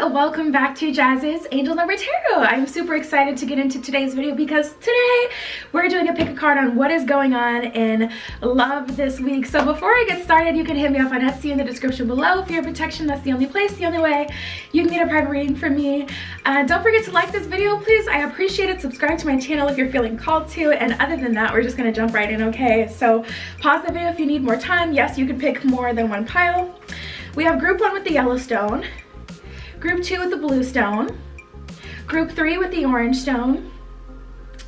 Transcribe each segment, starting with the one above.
welcome back to Jazz's Angel Number Tarot. I'm super excited to get into today's video because today we're doing a pick a card on what is going on in love this week. So before I get started, you can hit me up on Etsy in the description below for your protection. That's the only place, the only way you can get a private reading from me. Don't forget to like this video, please. I appreciate it. Subscribe to my channel if you're feeling called to. And other than that, we're just gonna jump right in, okay? So pause the video if you need more time. Yes, you can pick more than one pile. We have group 1 with the yellow stone, group 2 with the blue stone, group 3 with the orange stone,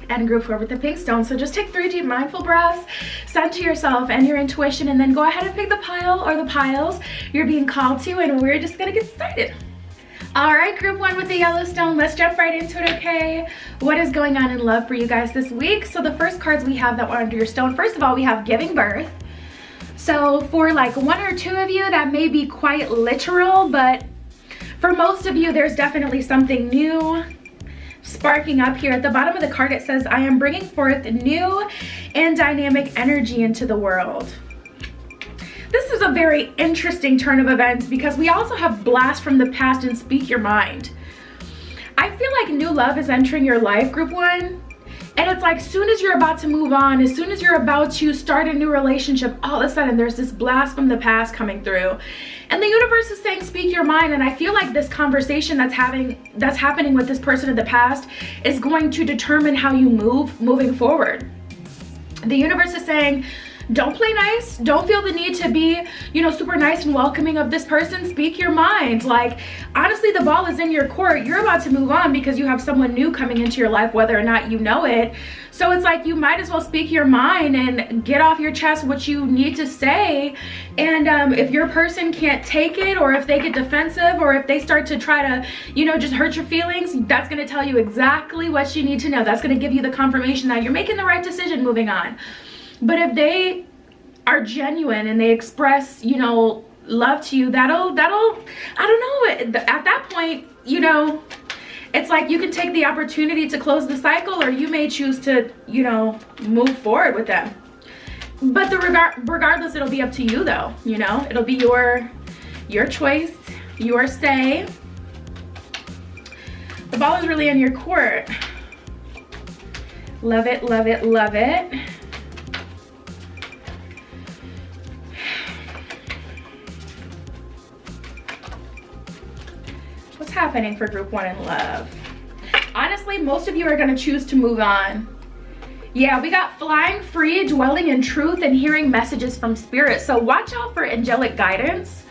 and group 4 with the pink stone. So just take 3 deep mindful breaths, center yourself and your intuition, and then go ahead and pick the pile or the piles you're being called to, and we're just gonna get started. All right, group 1 with the yellow stone, let's jump right into it, okay? What is going on in love for you guys this week? So the first cards we have that were under your stone, first of all, we have giving birth. So for like 1 or 2 of you, that may be quite literal, but for most of you, there's definitely something new sparking up here. At the bottom of the card, it says, I am bringing forth new and dynamic energy into the world. This is a very interesting turn of events because we also have blast from the past and speak your mind. I feel like new love is entering your life, group 1. And it's like, soon as you're about to move on, as soon as you're about to start a new relationship, all of a sudden there's this blast from the past coming through. And the universe is saying, speak your mind. And I feel like this conversation that's happening with this person in the past is going to determine how you moving forward. The universe is saying, don't play nice. Don't feel the need to be, super nice and welcoming of this person. Speak your mind. Like, honestly, the ball is in your court. You're about to move on because you have someone new coming into your life, whether or not you know it. So it's like, you might as well speak your mind and get off your chest what you need to say. And if your person can't take it, or if they get defensive, or if they start to try to, just hurt your feelings, that's going to tell you exactly what you need to know. That's going to give you the confirmation that you're making the right decision moving on. But if they are genuine and they express, love to you, that'll, I don't know, at that point, it's like you can take the opportunity to close the cycle, or you may choose to, move forward with them. But regardless, it'll be up to you though, it'll be your choice, your say. The ball is really in your court. Love it, love it, love it. What's happening for group 1 in love? Honestly, most of you are going to choose to move on. Yeah, we got flying free, dwelling in truth, and hearing messages from spirit. So watch out for angelic guidance.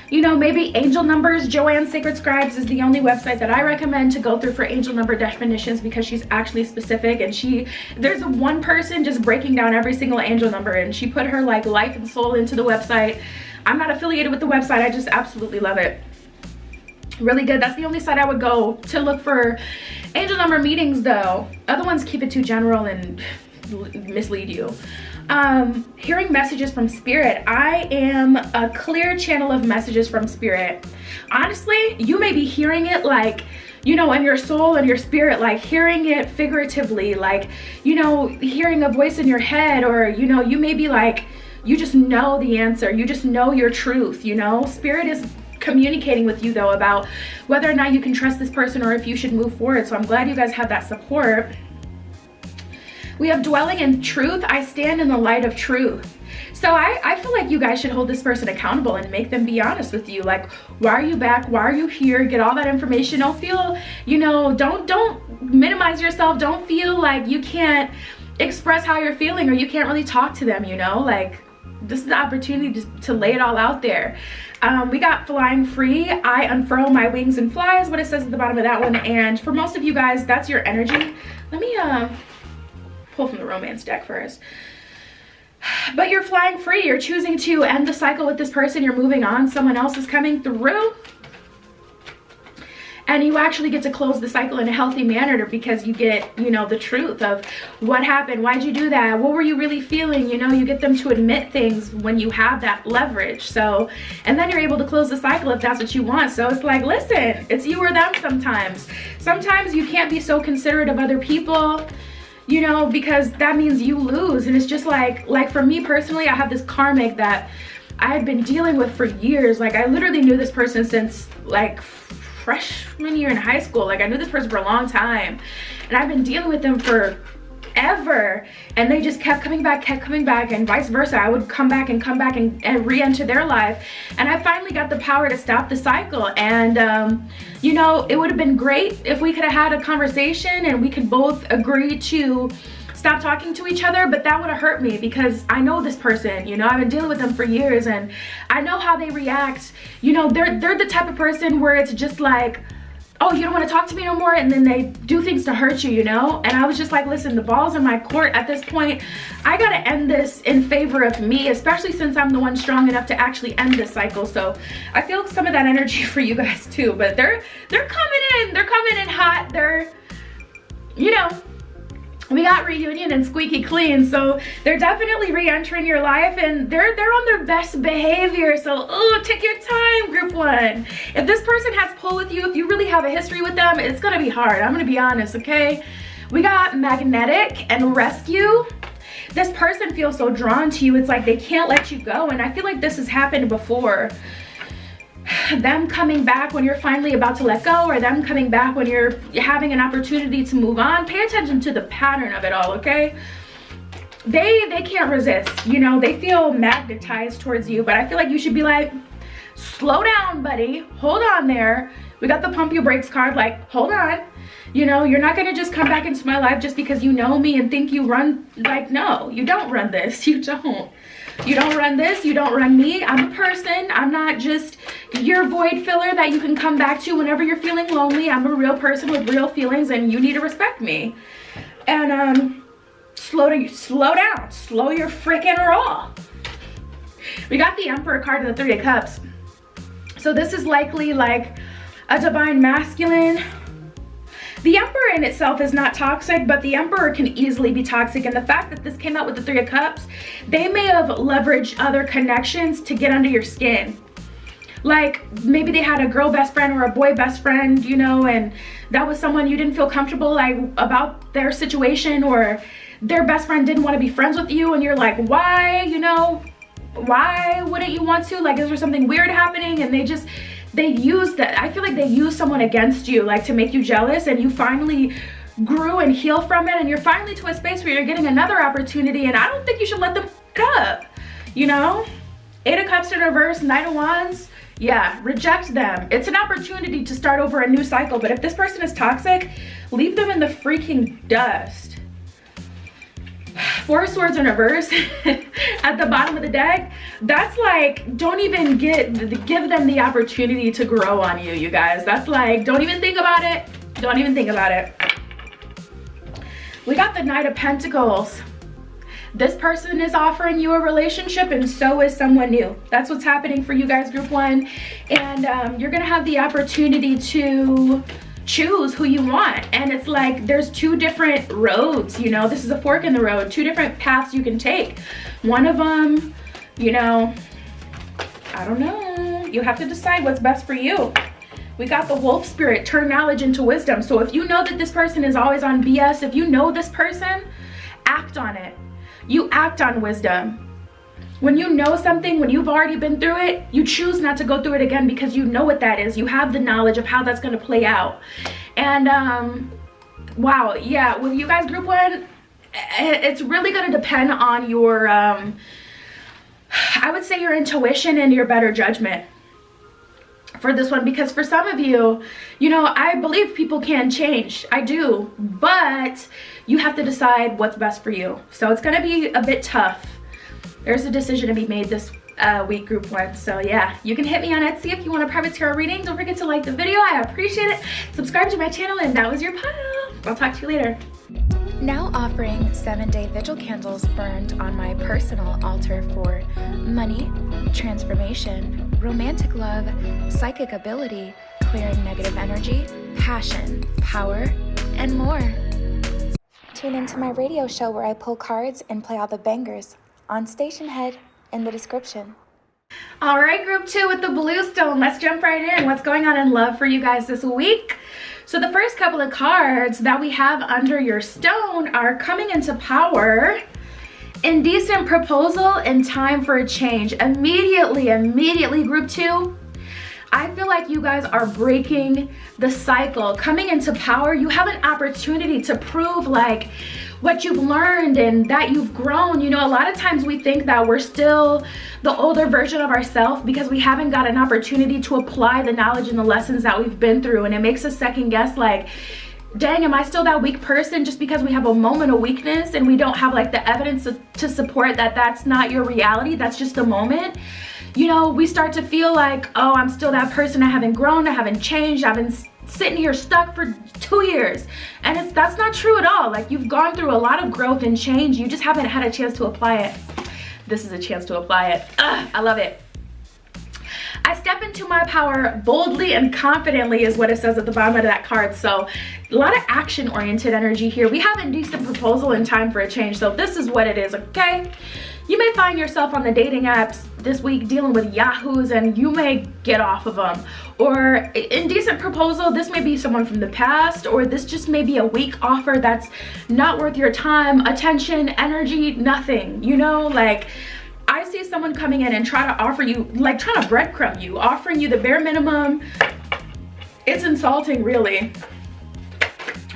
Maybe angel numbers. Joanne's Sacred Scribes is the only website that I recommend to go through for angel number definitions, because she's actually specific, and there's one person just breaking down every single angel number, and she put her like life and soul into the website. I'm not affiliated with the website. I just absolutely love it. Really good. That's the only site I would go to look for angel number meetings though. Other ones keep it too general and mislead you. Hearing messages from spirit. I am a clear channel of messages from spirit. Honestly, you may be hearing it like, in your soul and your spirit, like hearing it figuratively, like, hearing a voice in your head, or, you may be like, you just know the answer. You just know your truth, Spirit is communicating with you though about whether or not you can trust this person, or if you should move forward. So I'm glad you guys have that support. We have dwelling in truth. I stand in the light of truth. So I feel like you guys should hold this person accountable and make them be honest with you. Like, why are you back? Why are you here? Get all that information. Don't feel, don't minimize yourself. Don't feel like you can't express how you're feeling, or you can't really talk to them, like, this is the opportunity to lay it all out there. We got flying free. I unfurl my wings and fly is what it says at the bottom of that one. And for most of you guys, that's your energy. Let me pull from the romance deck first. But you're flying free. You're choosing to end the cycle with this person. You're moving on. Someone else is coming through. And you actually get to close the cycle in a healthy manner because you get, the truth of what happened. Why'd you do that? What were you really feeling? You get them to admit things when you have that leverage. So, and then you're able to close the cycle if that's what you want. So it's like, listen, it's you or them sometimes. Sometimes you can't be so considerate of other people, because that means you lose. And it's just like for me personally, I have this karmic that I had been dealing with for years. Like, I literally knew this person since like freshman year in high school. Like I knew this person for a long time, and I've been dealing with them for ever, and they just kept coming back, and vice versa. I would come back and re-enter their life, and I finally got the power to stop the cycle. And you know, it would have been great if we could have had a conversation and we could both agree to stop talking to each other, but that would have hurt me because I know this person, you know, I've been dealing with them for years, and I know how they react. You know, they're the type of person where it's just like, oh, you don't want to talk to me no more, and then they do things to hurt you, you know? And I was just like, listen, the ball's in my court at this point. I gotta end this in favor of me, especially since I'm the one strong enough to actually end this cycle. So I feel some of that energy for you guys too, but they're coming in hot. They're, you know, we got reunion and squeaky clean, so they're definitely re-entering your life, and they're on their best behavior. So take your time, group one. If this person has pull with you, if you really have a history with them, it's gonna be hard. I'm gonna be honest, okay? We got magnetic and rescue. This person feels so drawn to you, it's like they can't let you go, and I feel like this has happened before. Them coming back when you're finally about to let go, or them coming back when you're having an opportunity to move on. Pay attention to the pattern of it all, okay? They can't resist, you know, they feel magnetized towards you, but I feel like you should be like, slow down, buddy, hold on there. We got the pump your brakes card, like, hold on. You know, you're not gonna just come back into my life just because you know me and think you run. Like, no, you don't run this. You don't. You don't run this, you don't run me. I'm a person. I'm not just your void filler that you can come back to whenever you're feeling lonely. I'm a real person with real feelings, and you need to respect me. And slow down, slow your freaking roll. We got the Emperor card and the Three of Cups. So this is likely like a divine masculine. The Emperor in itself is not toxic, but the Emperor can easily be toxic. And the fact that this came out with the Three of Cups, they may have leveraged other connections to get under your skin. Like maybe they had a girl best friend or a boy best friend, you know, and that was someone you didn't feel comfortable like about their situation, or their best friend didn't want to be friends with you, and you're like, why, you know, why wouldn't you want to? Like, is there something weird happening? And they use that. I feel like they use someone against you, like to make you jealous, and you finally grew and heal from it, and you're finally to a space where you're getting another opportunity, and I don't think you should let them f it up, you know? Eight of Cups in reverse, Knight of Wands. Yeah, reject them. It's an opportunity to start over a new cycle, but if this person is toxic, leave them in the freaking dust. Four of Swords in reverse at the bottom of the deck. That's like, don't even give them the opportunity to grow on you, you guys. That's like, don't even think about it. Don't even think about it. We got the Knight of Pentacles. This person is offering you a relationship, and so is someone new. That's what's happening for you guys, group one. And you're gonna have the opportunity to choose who you want, and it's like there's two different roads, you know, this is a fork in the road, two different paths you can take. One of them, you know, I don't know, you have to decide what's best for you. We got the Wolf Spirit, turn knowledge into wisdom. So if you know that this person is always on BS, if you know this person, act on it. You act on wisdom. When you know something, when you've already been through it, you choose not to go through it again because you know what that is. You have the knowledge of how that's going to play out. And wow, yeah, with you guys, group one, it's really going to depend on your I would say your intuition and your better judgment for this one, because for some of you, you know, I believe people can change. I do, but you have to decide what's best for you. So it's going to be a bit tough. There's a decision to be made this week, group one. So yeah, you can hit me on Etsy if you want a private tarot reading. Don't forget to like the video. I appreciate it. Subscribe to my channel, and that was your pile. I'll talk to you later. Now offering 7-day vigil candles burned on my personal altar for money, transformation, romantic love, psychic ability, clearing negative energy, passion, power, and more. Tune into my radio show where I pull cards and play all the bangers on Station Head in the description. All right, group two with the blue stone. Let's jump right in. What's going on in love for you guys this week? So the first couple of cards that we have under your stone are coming into power. Indecent proposal and time for a change. Immediately, group two. I feel like you guys are breaking the cycle. Coming into power, you have an opportunity to prove like what you've learned and that you've grown. You know, a lot of times we think that we're still the older version of ourselves because we haven't got an opportunity to apply the knowledge and the lessons that we've been through. And it makes us second guess like, dang, am I still that weak person? Just because we have a moment of weakness and we don't have like the evidence to support that that's not your reality, that's just a moment. You know, we start to feel like, oh, I'm still that person. I haven't grown, I haven't changed, I've been sitting here stuck for 2 years. And that's not true at all. Like, you've gone through a lot of growth and change. You just haven't had a chance to apply it. This is a chance to apply it. I love it. I step into my power boldly and confidently is what it says at the bottom of that card. So a lot of action-oriented energy here. We have a decent proposal in time for a change. So this is what it is, okay? You may find yourself on the dating apps this week dealing with yahoos and you may get off of them. Or indecent proposal, this may be someone from the past, or this just may be a weak offer that's not worth your time, attention, energy, nothing. You know, like, I see someone coming in and try to offer you, like trying to breadcrumb you, offering you the bare minimum. It's insulting, really.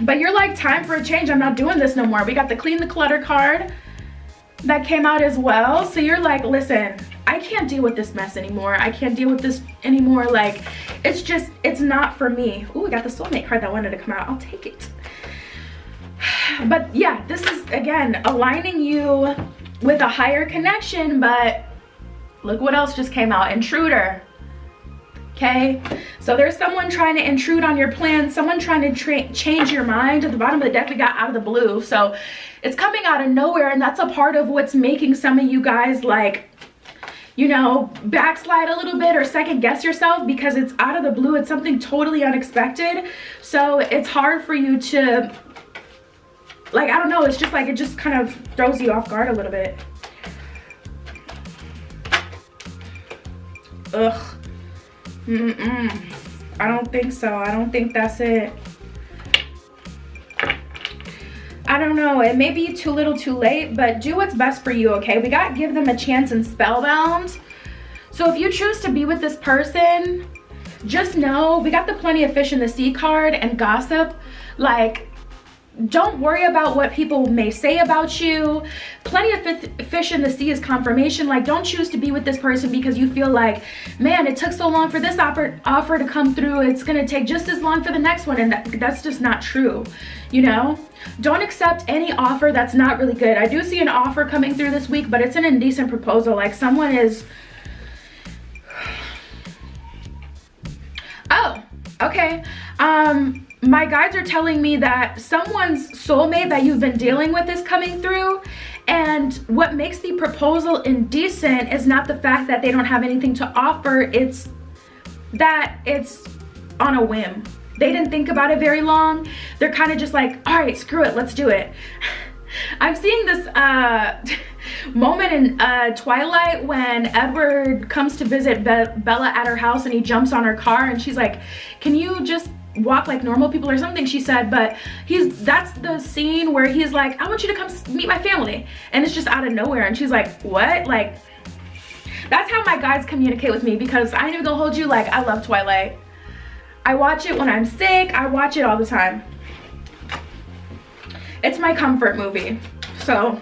But you're like, time for a change. I'm not doing this no more. We got the clean the clutter card that came out as well. So you're like, listen, I can't deal with this mess anymore. I can't deal with this anymore. Like, it's not for me. Ooh, we got the soulmate card that wanted to come out. I'll take it. But yeah, this is, again, aligning you with a higher connection. But look what else just came out. Intruder. Okay, so there's someone trying to intrude on your plans, someone trying to change your mind. At the bottom of the deck, we got out of the blue. So it's coming out of nowhere, and that's a part of what's making some of you guys, like, you know, backslide a little bit or second guess yourself, because it's out of the blue. It's something totally unexpected. So it's hard for you to, like, I don't know, it's just like, it just kind of throws you off guard a little bit. Ugh. I don't think so. I don't think that's it. I don't know. It may be too little too late, but do what's best for you, okay? We got give them a chance and spellbound. So if you choose to be with this person, just know we got the plenty of fish in the sea card and gossip. Like, don't worry about what people may say about you. Plenty of fish in the sea is confirmation. Like, don't choose to be with this person because you feel like, man, it took so long for this offer to come through. It's gonna take just as long for the next one. And that's just not true, you know? Don't accept any offer that's not really good. I do see an offer coming through this week, but it's an indecent proposal. Like, someone is, oh, okay. My guides are telling me that someone's soulmate that you've been dealing with is coming through, and what makes the proposal indecent is not the fact that they don't have anything to offer, it's that it's on a whim. They didn't think about it very long. They're kind of just like, all right, screw it, let's do it. I'm seeing this moment in Twilight when Edward comes to visit Bella at her house and he jumps on her car and she's like, can you just walk like normal people or something, she said. But that's the scene where he's like, I want you to come meet my family, and it's just out of nowhere, and she's like, what? Like, that's how my guides communicate with me, because I ain't even gonna hold you, like, I love Twilight. I watch it when I'm sick. I watch it all the time. It's my comfort movie. So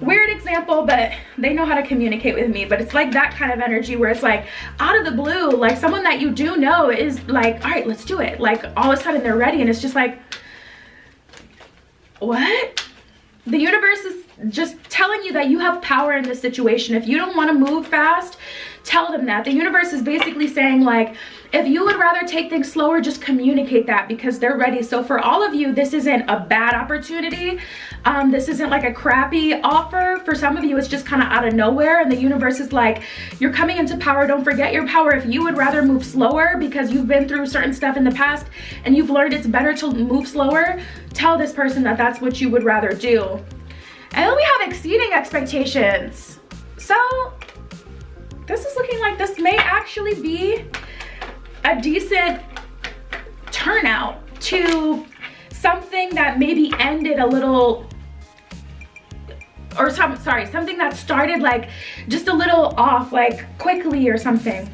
weird example, but they know how to communicate with me. But it's like that kind of energy where it's like out of the blue, like someone that you do know is like, all right, let's do it. Like, all of a sudden they're ready, and it's just like, what? The universe is just telling you that you have power in this situation. If you don't want to move fast, tell them that. The universe is basically saying, like, if you would rather take things slower, just communicate that, because they're ready. So for all of you, this isn't a bad opportunity. This isn't like a crappy offer. For some of you, it's just kind of out of nowhere, and the universe is like, you're coming into power. Don't forget your power. If you would rather move slower because you've been through certain stuff in the past and you've learned it's better to move slower, tell this person that that's what you would rather do. And then we have exceeding expectations. So this is looking like this may actually be a decent turnout to something that maybe ended a little, or something that started like just a little off, like quickly or something.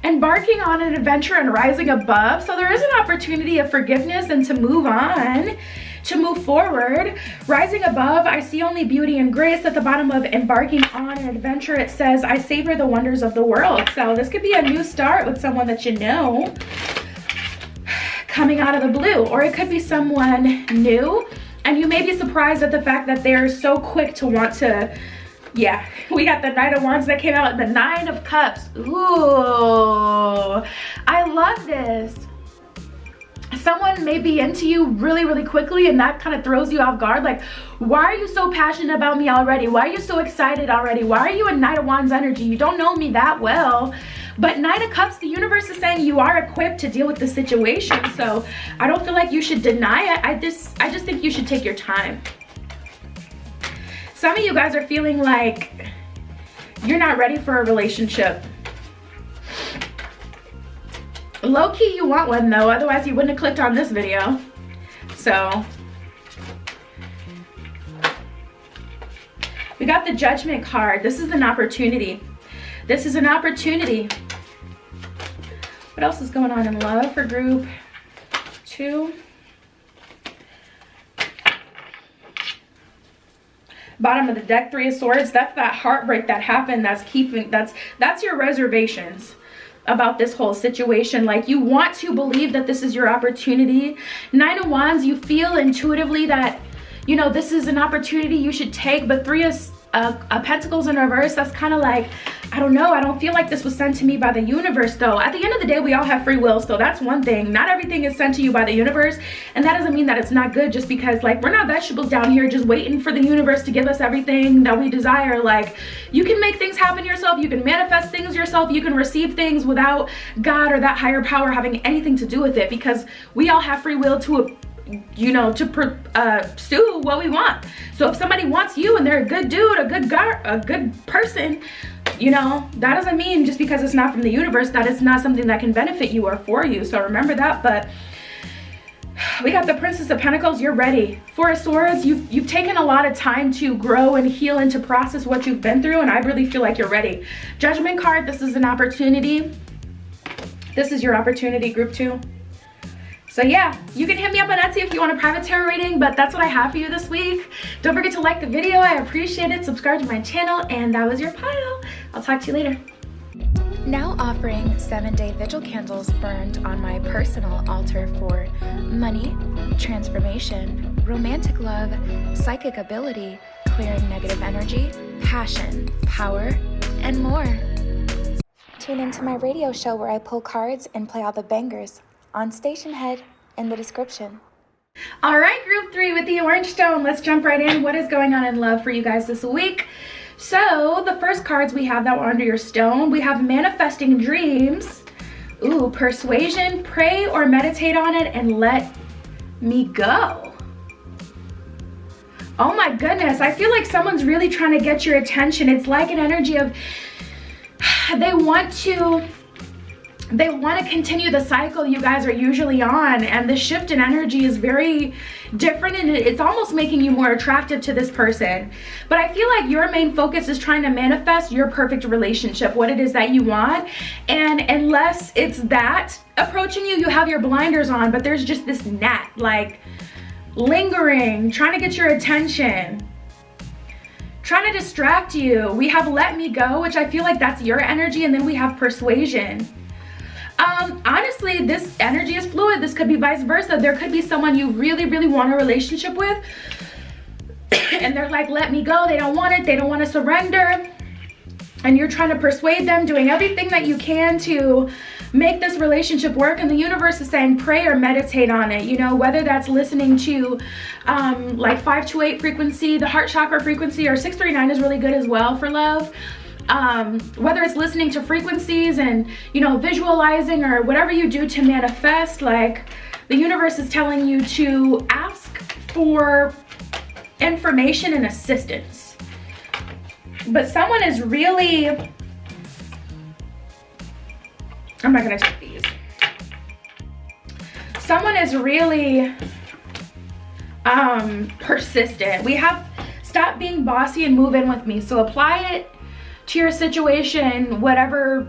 embarking on an adventure and rising above. So there is an opportunity of forgiveness and to move on, to move forward. Rising above, I see only beauty and grace. At the bottom of embarking on an adventure, it says, I savor the wonders of the world. So this could be a new start with someone that you know, coming out of the blue, or it could be someone new, and you may be surprised at the fact that they're so quick to want to, yeah, we got the Knight of Wands that came out, the Nine of Cups. Ooh, I love this. Someone may be into you really, really quickly, and that kind of throws you off guard. Like, why are you so passionate about me already? Why are you so excited already? Why are you in Knight of Wands energy? You don't know me that well. But Nine of Cups, the universe is saying you are equipped to deal with the situation. So I don't feel like you should deny it. I just think you should take your time. Some of you guys are feeling like you're not ready for a relationship. Low-key, you want one though, otherwise you wouldn't have clicked on this video. So we got the Judgment card. This is an opportunity. This is an opportunity. What else is going on in love for group 2? Bottom of the deck, Three of Swords. That's that heartbreak that happened. That's your reservations about this whole situation. Like, you want to believe that this is your opportunity. Nine of Wands, you feel intuitively that, you know, this is an opportunity you should take. But Three of Pentacles in reverse, that's kind of like, I don't know, I don't feel like this was sent to me by the universe though. At the end of the day, we all have free will, so that's one thing. Not everything is sent to you by the universe, and that doesn't mean that it's not good just because, like, we're not vegetables down here just waiting for the universe to give us everything that we desire. Like, you can make things happen yourself, you can manifest things yourself, you can receive things without God or that higher power having anything to do with it, because we all have free will to, you know, to pursue what we want. So if somebody wants you and they're a good dude, a good person, you know, that doesn't mean just because it's not from the universe that it's not something that can benefit you or for you. So remember that. But we got the Princess of Pentacles. You're ready. Four of Swords, you've taken a lot of time to grow and heal and to process what you've been through, and I really feel like you're ready. Judgment card, this is an opportunity. This is your opportunity, group 2. So yeah, you can hit me up on Etsy if you want a private tarot reading, but that's what I have for you this week. Don't forget to like the video. I appreciate it. Subscribe to my channel, and that was your pile. I'll talk to you later. Now offering 7-day vigil candles burned on my personal altar for money, transformation, romantic love, psychic ability, clearing negative energy, passion, power, and more. Tune into my radio show where I pull cards and play all the bangers on Station Head in the description. All right, group 3 with the orange stone. Let's jump right in. What is going on in love for you guys this week? So the first cards we have that were under your stone, we have manifesting dreams. Ooh, persuasion, pray or meditate on it and let me go. Oh my goodness, I feel like someone's really trying to get your attention. It's like an energy of they want to continue the cycle you guys are usually on, and the shift in energy is very different, and it's almost making you more attractive to this person. But I feel like your main focus is trying to manifest your perfect relationship, what it is that you want, and unless it's that approaching you, you have your blinders on, but there's just this gnat, like, lingering, trying to get your attention, trying to distract you. We have let me go, which I feel like that's your energy, and then we have persuasion. Honestly, this energy is fluid. This could be vice versa. There could be someone you really, really want a relationship with, and they're like, let me go. They don't want it. They don't want to surrender. And you're trying to persuade them, doing everything that you can to make this relationship work. And the universe is saying, pray or meditate on it. You know, whether that's listening to like 528 frequency, the heart chakra frequency, or 639 is really good as well for love. Whether it's listening to frequencies and, you know, visualizing or whatever you do to manifest, like, the universe is telling you to ask for information and assistance. But someone is really, I'm not gonna take these. Someone is really persistent. We have stop being bossy and move in with me. So apply it to your situation, whatever,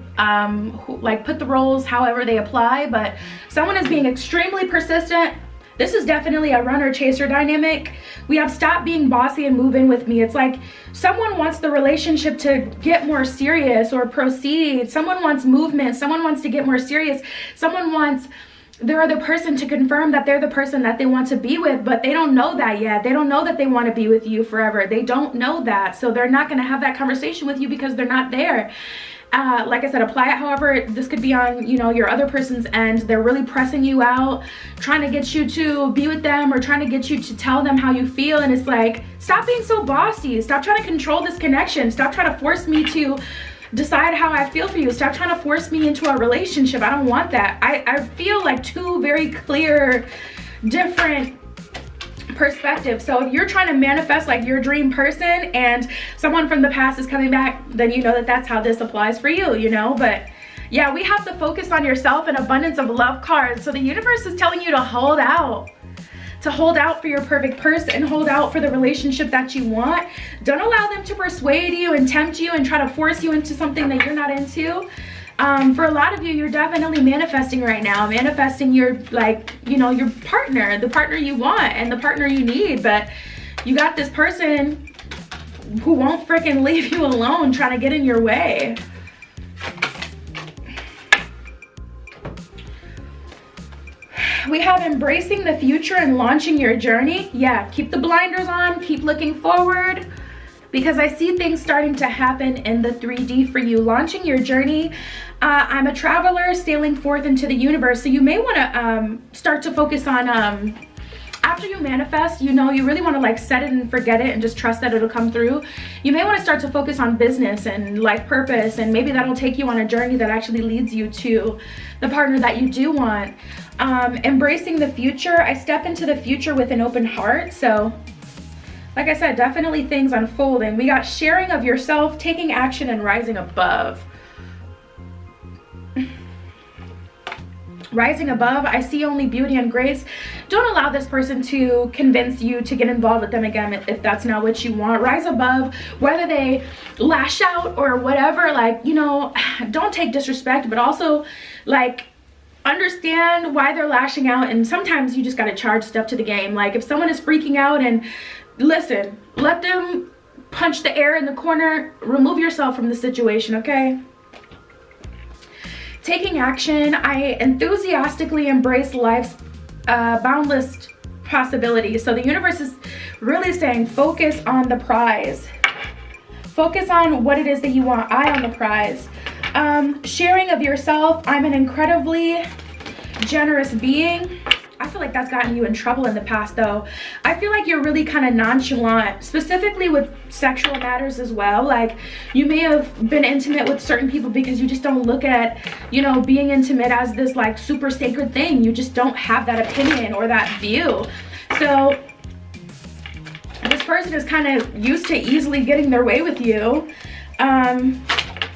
like put the roles however they apply, but someone is being extremely persistent. This is definitely a runner-chaser dynamic. We have stop being bossy and move in with me. It's like someone wants the relationship to get more serious or proceed. Someone wants movement. Someone wants to get more serious. Someone wants their other person to confirm that they're the person that they want to be with, but they don't know that yet. They don't know that they want to be with you forever. They don't know that. So they're not going to have that conversation with you because they're not there. Like I said, apply it. However, this could be on, you know, your other person's end. They're really pressing you out, trying to get you to be with them or trying to get you to tell them how you feel. And it's like, stop being so bossy. Stop trying to control this connection. Stop trying to force me to decide how I feel for you. Stop trying to force me into a relationship. I don't want that. I feel like two very clear, different perspective. So if you're trying to manifest like your dream person and someone from the past is coming back, then you know that that's how this applies for you, you know. But yeah, we have to focus on yourself and abundance of love cards. So the universe is telling you to hold out for your perfect person, hold out for the relationship that you want. Don't allow them to persuade you and tempt you and try to force you into something that you're not into. For a lot of you, you're definitely manifesting right now, manifesting your, like, you know, your partner, the partner you want and the partner you need. But you got this person who won't freaking leave you alone, trying to get in your way. We have embracing the future and launching your journey. Yeah, keep the blinders on, keep looking forward, because I see things starting to happen in the 3D for you. Launching your journey. I'm a traveler sailing forth into the universe. So you may want to start to focus on, after you manifest, you know, you really want to like set it and forget it and just trust that it'll come through. You may want to start to focus on business and life purpose, and maybe that'll take you on a journey that actually leads you to the partner that you do want. Embracing the future. I step into the future with an open heart. So like I said, definitely things unfolding. We got sharing of yourself, taking action, and rising above. Rising above, I see only beauty and grace. Don't allow this person to convince you to get involved with them again if that's not what you want. Rise above, whether they lash out or whatever, like, you know, don't take disrespect, but also like understand why they're lashing out. And sometimes you just got to charge stuff to the game. Like if someone is freaking out, and listen, let them punch the air in the corner. Remove yourself from the situation, okay? Taking action. I enthusiastically embrace life's boundless possibilities. So the universe is really saying focus on the prize. Focus on what it is that you want. Eye on the prize. Sharing of yourself. I'm an incredibly generous being. I feel like that's gotten you in trouble in the past though. I feel like you're really kind of nonchalant, specifically with sexual matters as well. Like you may have been intimate with certain people because you just don't look at, you know, being intimate as this like super sacred thing. You just don't have that opinion or that view. So this person is kind of used to easily getting their way with you.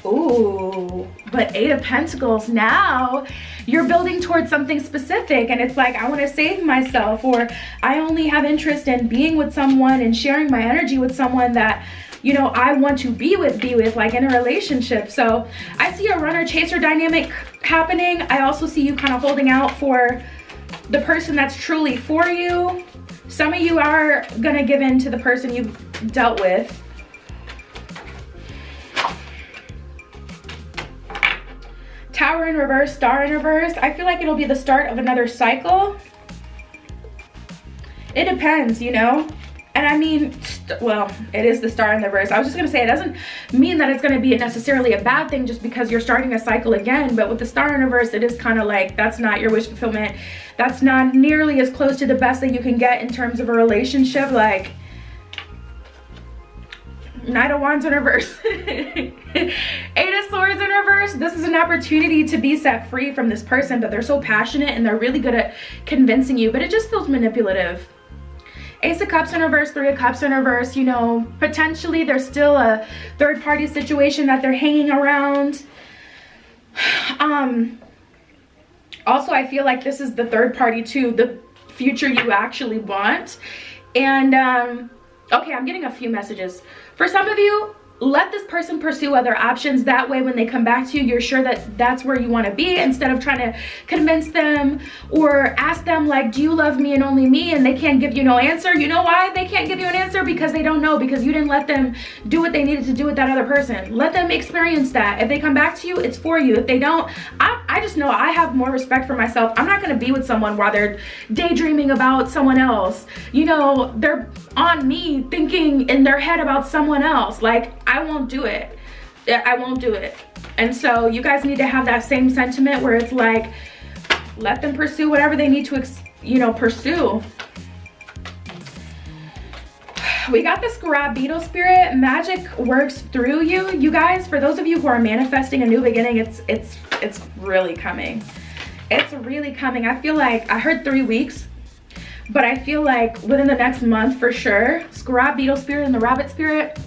Ooh, but 8 of Pentacles. Now you're building towards something specific, and it's like, I want to save myself, or I only have interest in being with someone and sharing my energy with someone that, you know, I want to be with, like in a relationship. So I see a runner chaser dynamic happening. I also see you kind of holding out for the person that's truly for you. Some of you are gonna give in to the person you've dealt with. Tower in reverse, Star in reverse. I feel like it'll be the start of another cycle. It depends, you know. And I mean, well, it is the Star in the reverse. I was just gonna say, it doesn't mean that it's gonna be necessarily a bad thing just because you're starting a cycle again. But with the Star in reverse, it is kind of like, that's not your wish fulfillment. That's not nearly as close to the best that you can get in terms of a relationship. Like, Knight of Wands in reverse. 8 of Swords in reverse. This is an opportunity to be set free from this person, but they're so passionate and they're really good at convincing you, but it just feels manipulative. Ace of Cups in reverse, 3 of Cups in reverse. You know, potentially there's still a third party situation that they're hanging around. Also, I feel like this is the third party to the future you actually want. And okay, I'm getting a few messages. For some of you, let this person pursue other options. That way when they come back to you, you're sure that that's where you want to be, instead of trying to convince them or ask them like, do you love me and only me, and they can't give you no answer. You know why they can't give you an answer? Because they don't know, because you didn't let them do what they needed to do with that other person. Let them experience that. If they come back to you, it's for you. If they don't, I just know I have more respect for myself. I'm not going to be with someone while they're daydreaming about someone else. You know, they're on me thinking in their head about someone else. Like, I won't do it. I won't do it. And so you guys need to have that same sentiment where it's like, let them pursue whatever they need to, you know, pursue. We got the Scarab Beetle spirit. Magic works through you. You guys, for those of you who are manifesting a new beginning, it's really coming. It's really coming. I feel like, I heard 3 weeks, but I feel like within the next month for sure, Scarab Beetle spirit and the Rabbit spirit,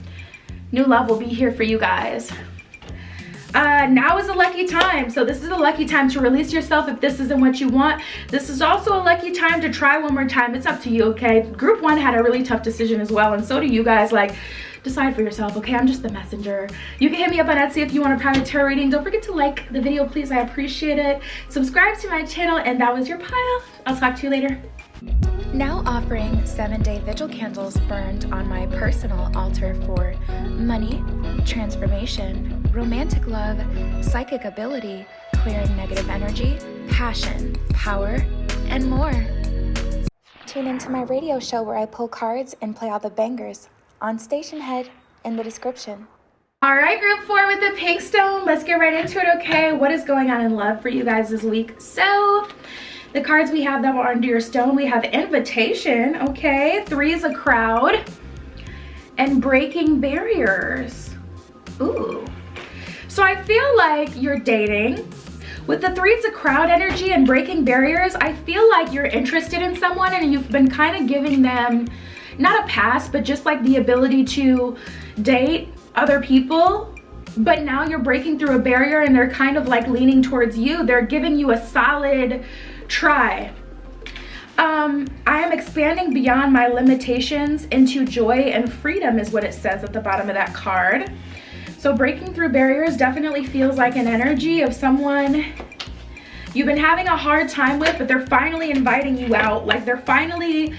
new love will be here for you guys. Now is a lucky time. So this is a lucky time to release yourself if this isn't what you want. This is also a lucky time to try one more time. It's up to you, okay? Group 1 had a really tough decision as well, and so do you guys. Like, decide for yourself, okay? I'm just the messenger. You can hit me up on Etsy if you want a private tarot reading. Don't forget to like the video, please. I appreciate it. Subscribe to my channel, and that was your pile. I'll talk to you later. Now offering 7-day vigil candles burned on my personal altar for money, transformation, romantic love, psychic ability, clearing negative energy, passion, power, and more. Tune into my radio show where I pull cards and play all the bangers on Station Head in the description. All right, group 4 with the pink stone. Let's get right into it, okay? What is going on in love for you guys this week? So, the cards we have that were under your stone, we have invitation, okay? 3 is a crowd, and breaking barriers. Ooh. So I feel like you're dating. With the 3 is a crowd energy and breaking barriers, I feel like you're interested in someone and you've been kind of giving them, not a pass, but just like the ability to date other people. But now you're breaking through a barrier and they're kind of like leaning towards you. They're giving you a solid try. I am expanding beyond my limitations into joy and freedom is what it says at the bottom of that card. So breaking through barriers definitely feels like an energy of someone you've been having a hard time with, but they're finally inviting you out. Like, they're finally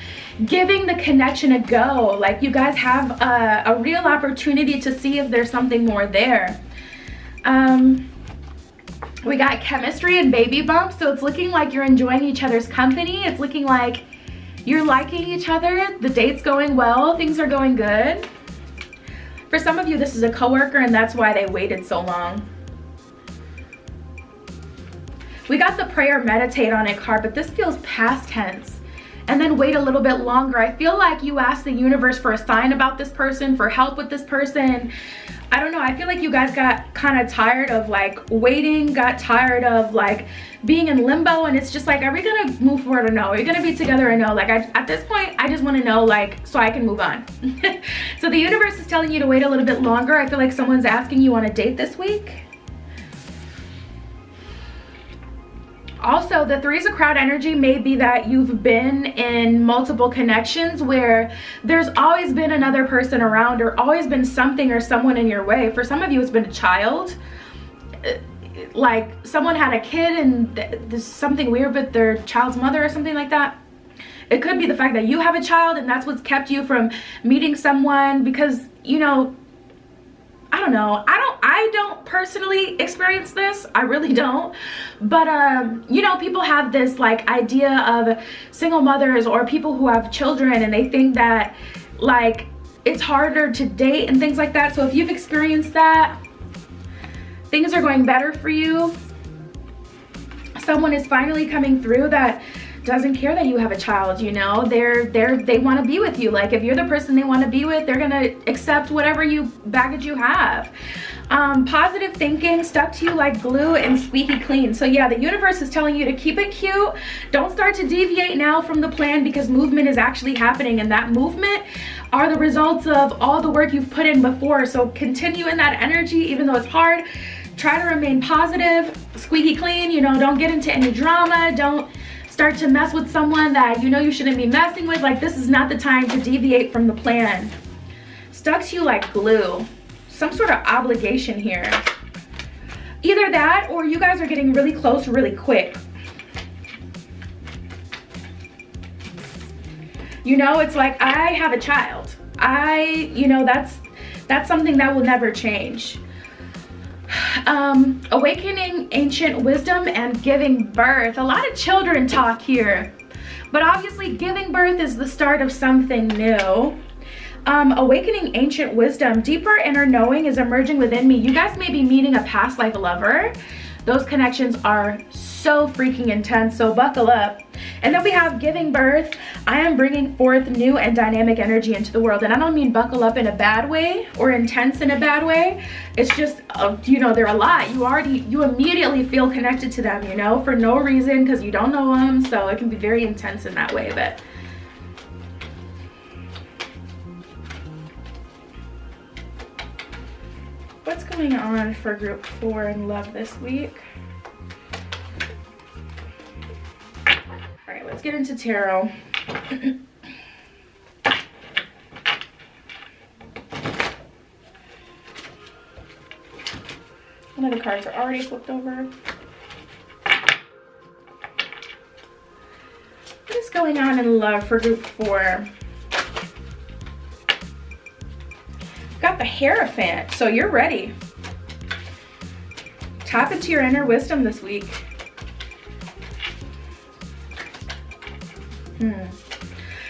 giving the connection a go. Like, you guys have a real opportunity to see if there's something more there. We got chemistry and baby bumps, so it's looking like you're enjoying each other's company. It's looking like you're liking each other. The date's going well. Things are going good. For some of you, this is a coworker, and that's why they waited so long. We got the prayer meditate on it card, but this feels past tense. And then wait a little bit longer. I feel like you asked the universe for a sign about this person, for help with this person. I don't know, I feel like you guys got kind of tired of like waiting, got tired of like being in limbo, and it's just like, are we gonna move forward or no? Are we gonna be together or no? Like, at this point, I just want to know, like, so I can move on. So the universe is telling you to wait a little bit longer. I feel like someone's asking you on a date this week. Also, the 3 is a crowd energy may be that you've been in multiple connections where there's always been another person around, or always been something or someone in your way. For some of you, it's been a child. Like, someone had a kid and there's something weird with their child's mother or something like that. It could be the fact that you have a child and that's what's kept you from meeting someone, because, you know, I don't know. I don't personally experience this. I really don't. But, you know, people have this like idea of single mothers or people who have children, and they think that like it's harder to date and things like that. So if you've experienced that, things are going better for you. Someone is finally coming through that doesn't care that you have a child, you know. They want to be with you. Like, if you're the person they want to be with, they're gonna accept whatever baggage you have. Positive thinking stuck to you like glue and squeaky clean. So yeah, the universe is telling you to keep it cute. Don't start to deviate now from the plan, because movement is actually happening, and that movement are the results of all the work you've put in before. So continue in that energy, even though it's hard. Try to remain positive, squeaky clean, you know. Don't get into any drama. Don't start to mess with someone that you know you shouldn't be messing with. Like, this is not the time to deviate from the plan. Stuck to you like glue. some sort of obligation here. Either that or you guys are getting really close really quick. You know, it's like, I have a child. You know, that's something that will never change. Awakening ancient wisdom and giving birth. A lot of children talk here, but obviously giving birth is the start of something new. Awakening ancient wisdom. Deeper inner knowing is emerging within me. You guys may be meeting a past life lover. Those connections are so freaking intense, so buckle up. And then we have giving birth. I am bringing forth new and dynamic energy into the world. And I don't mean buckle up in a bad way or intense in a bad way. It's just, you know, they're a lot. You immediately feel connected to them, you know, for no reason, because you don't know them. So it can be very intense in that way. But what's going on for group 4 in love this week? All right, let's get into tarot. One of the cards are already flipped over. What is going on in love for group 4? Got the Hierophant, so you're ready. Tap into your inner wisdom this week.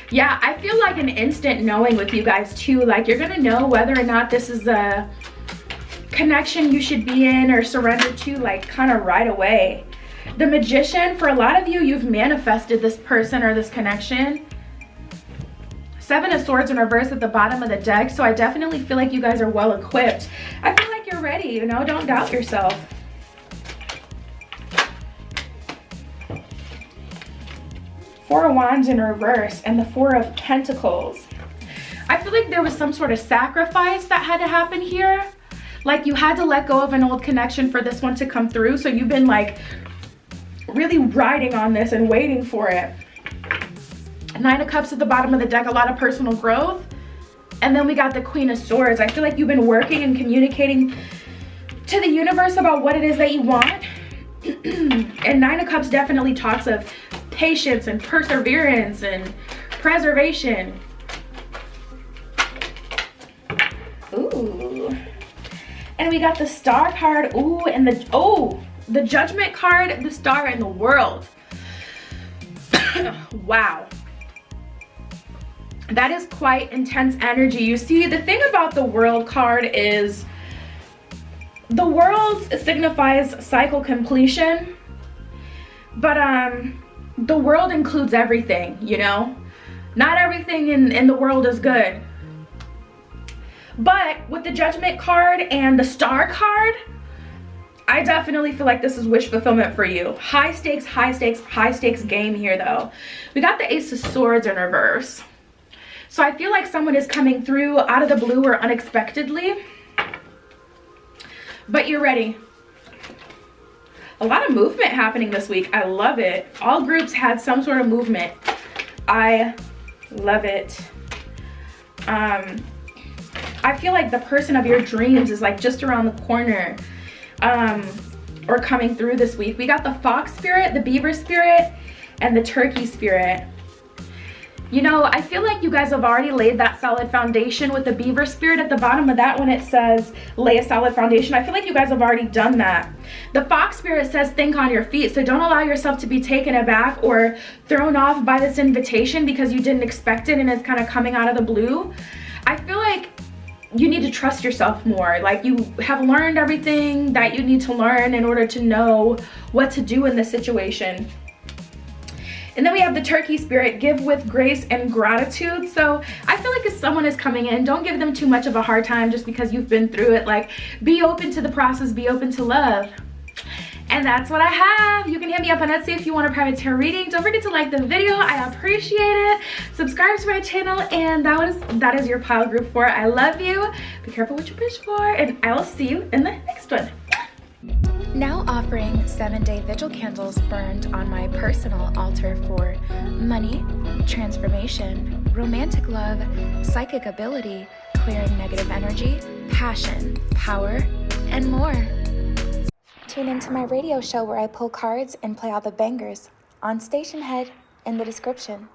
Yeah, I feel like an instant knowing with you guys too. Like, you're gonna know whether or not this is a connection you should be in or surrender to, like, kind of right away. The Magician, for a lot of you, you've manifested this person or this connection. 7 of Swords in reverse at the bottom of the deck, so I definitely feel like you guys are well equipped. I feel like you're ready, you know, don't doubt yourself. Four of Wands in reverse and the 4 of Pentacles. I feel like there was some sort of sacrifice that had to happen here. Like, you had to let go of an old connection for this one to come through. So you've been like really riding on this and waiting for it. 9 of Cups at the bottom of the deck, a lot of personal growth. And then we got the Queen of Swords. I feel like you've been working and communicating to the universe about what it is that you want. And 9 of Cups definitely talks of patience and perseverance and preservation. Ooh. And we got the Star card. Ooh, and the Judgment card, the Star, and the World. Wow. That is quite intense energy. You see, the thing about the World card is the World signifies cycle completion, but the world includes everything, you know? Not everything in the world is good. But with the Judgment card and the Star card, I definitely feel like this is wish fulfillment for you. High stakes, high stakes, high stakes game here though. We got the Ace of Swords in reverse. So I feel like someone is coming through out of the blue or unexpectedly. But you're ready. A lot of movement happening this week. I love it. All groups had some sort of movement. I love it. I feel like the person of your dreams is like just around the corner, or coming through this week. We got the Fox spirit, the Beaver spirit, and the Turkey spirit. You know, I feel like you guys have already laid that solid foundation with the Beaver spirit. At the bottom of that one, it says lay a solid foundation. I feel like you guys have already done that. The Fox spirit says think on your feet. So don't allow yourself to be taken aback or thrown off by this invitation because you didn't expect it and it's kind of coming out of the blue. I feel like you need to trust yourself more. Like, you have learned everything that you need to learn in order to know what to do in this situation. And then we have the Turkey spirit, give with grace and gratitude. So I feel like if someone is coming in, don't give them too much of a hard time just because you've been through it. Like, be open to the process, be open to love. And that's what I have. You can hit me up on Etsy if you want a private tarot reading. Don't forget to like the video. I appreciate it. Subscribe to my channel. And that is your pile group 4. I love you. Be careful what you wish for. And I will see you in the next one. Now offering 7-day vigil candles burned on my personal altar for money, transformation, romantic love, psychic ability, clearing negative energy, passion, power, and more. Tune into my radio show where I pull cards and play all the bangers on Station Head in the description.